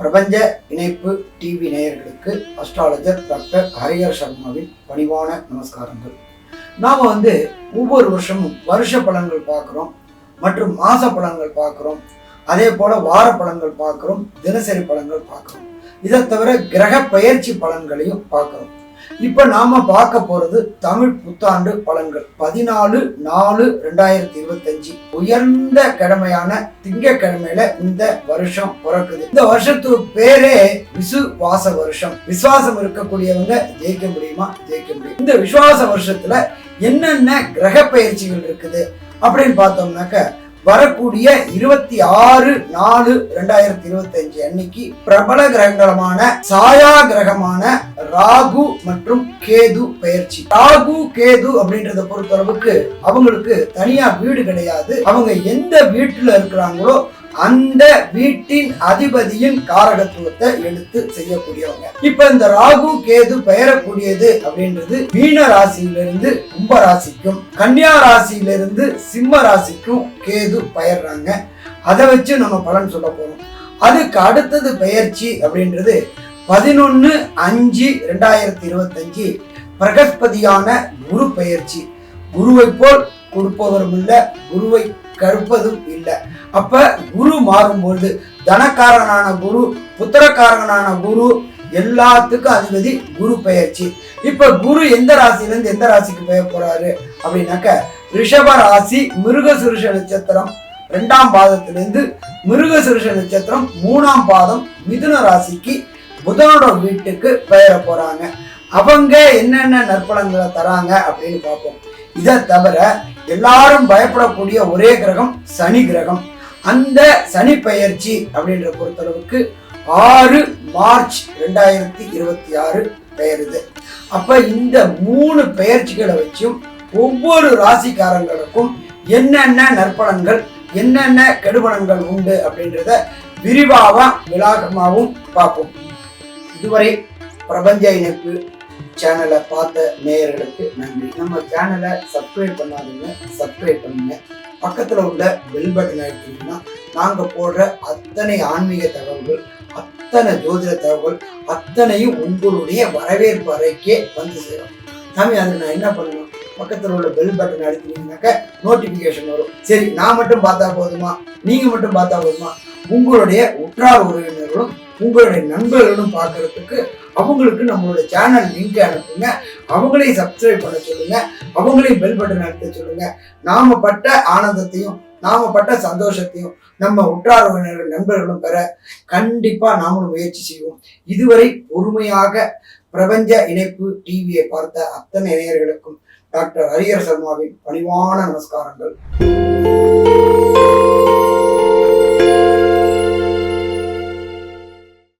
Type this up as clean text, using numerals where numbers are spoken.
பிரபஞ்ச இணைப்பு டிவி நேயர்களுக்கு அஸ்ட்ராலஜர் டாக்டர் ஹரிஹர் சர்மாவின் பணிவான நமஸ்காரங்கள். நாம் ஒவ்வொரு வருஷமும் வருஷ பலன்கள் பார்க்குறோம் மற்றும் மாத பலன்கள் பார்க்குறோம், அதே போல் வார பலன்கள் பார்க்குறோம், தினசரி பலன்கள் பார்க்குறோம். இதை தவிர கிரக பெயர்ச்சி பலன்களையும் பார்க்குறோம். இப்போ நாம் பார்க்க போகிறது தமிழ் புத்தாண்டு பலன்கள் 14/4/2025 உயர்ந்த கிழமையான திங்கட்கிழமையில இந்த வருஷம் பிறக்குது. இந்த வருஷத்துக்கு பேரே விசுவாச வருஷம். விசுவாசம் இருக்கக்கூடியவங்க ஜெயிக்க முடியுமா? ஜெயிக்க முடியும். இந்த விசுவாச வருஷத்துல என்னென்ன கிரக பயிற்சிகள் இருக்குது அப்படின்னு பார்த்தோம்னாக்க, வரக்கூடிய 26/4/2025 அன்னைக்கு பிரபல கிரகங்களமான சாயா கிரகமான ராகு மற்றும் கேது பெயர்ச்சி. ராகு கேது அப்படின்றத பொறுத்தளவுக்கு அவங்களுக்கு தனியா வீடு கிடையாது. அவங்க எந்த வீட்டுல இருக்கிறாங்களோ அந்த வீட்டின் அதிபதியின் காரகத்துவத்தை எடுத்து செய்யக்கூடியவங்க. இப்ப இந்த ராகு கேது பெயரக்கூடியது அப்படின்றது மீன ராசியிலிருந்து கும்ப ராசிக்கும், கன்னியா ராசியிலிருந்து சிம்ம ராசிக்கும் கேது பெயர்றாங்க. அதை வச்சு நம்ம பலன் சொல்ல போறோம். அதுக்கு அடுத்தது பெயர்ச்சி அப்படின்றது 11/5/2025 பிரகஸ்பதியான குரு பெயர்ச்சி. குருவை போல் கொடுப்பவரும் இல்லை, குருவை கருப்பதும் இல்லை. அப்ப குரு மாறும்போது தனக்காரனான குரு, புத்திரக்காரனான குரு, எல்லாத்துக்கும் அதிபதி குரு பெயர்ச்சி. இப்ப குரு எந்த ராசியிலிருந்து எந்த ராசிக்கு பெயர் போறாரு அப்படின்னாக்க, ரிஷப ராசி மிருகசீரிஷ நட்சத்திரம் 2ஆம் பாதத்திலிருந்து மிருகசீரிஷ நட்சத்திரம் 3ஆம் பாதம் மிதுன ராசிக்கு புதனோட வீட்டுக்கு பெயர போறாங்க. அவங்க என்னென்ன நற்பலன்களை தராங்க அப்படின்னு பார்ப்போம். இதை தவிர எல்லாரும் பயப்படக்கூடிய ஒரே கிரகம் சனி கிரகம். அந்த சனி பெயர்ச்சி அப்படின்ற பொறுத்தளவுக்கு 6 மார்ச் 2026 பெயருது. அப்ப இந்த 3 பெயர்ச்சிகளை வச்சும் ஒவ்வொரு ராசிக்காரங்களுக்கும் என்னென்ன நற்பலன்கள் என்னென்ன கெடுபலன்கள் உண்டு அப்படின்றத விரிவாகவும் விலாகமாகவும் பார்ப்போம். இதுவரை பிரபஞ்ச இணைப்பு சேனலை பார்த்த நேயர்களுக்கு நன்றி. நம்ம சேனலை சப்ஸ்கிரைப் பண்ணாதீங்க, சப்ஸ்கிரைப் பண்ணுங்க. பக்கத்தில் உள்ள பெல் பட்டன் அழுத்திங்கன்னா நாங்கள் போடுற அத்தனை ஆன்மீக தகவல்கள், அத்தனை ஜோதிட தகவல் அத்தனையும் உங்களுடைய வரவேற்பு அறைக்கே வந்து சேரும். சாமி, அதுக்கு நான் என்ன பண்ணணும்? பக்கத்தில் உள்ள பெல் பட்டன் அழுத்தினீங்கன்னாக்க நோட்டிஃபிகேஷன் வரும். சரி, நான் மட்டும் பார்த்தா போதுமா? நீங்கள் மட்டும் பார்த்தா போதுமா? உங்களுடைய உற்றார் உறவினர்களும் உங்களுடைய நண்பர்களும் பார்க்கறதுக்கு அவங்களுக்கு நம்மளோட சேனல் லிங்க் அனுப்புங்க. அவங்களையும் சப்ஸ்கிரைப் பண்ண சொல்லுங்க, அவங்களையும் பெல் பட்டன் அழுத்த சொல்லுங்க. நாம பட்ட ஆனந்தத்தையும் நாம பட்ட சந்தோஷத்தையும் நம்ம உற்றார் உறவினர்கள் நண்பர்களும் பெற கண்டிப்பா நாமளும் முயற்சி செய்வோம். இதுவரை பொறுமையாக பிரபஞ்ச இணைப்பு டிவியை பார்த்த அத்தனை நேயர்களுக்கும் டாக்டர் ஹரிஹர் சர்மாவின் பணிவான நமஸ்காரங்கள்.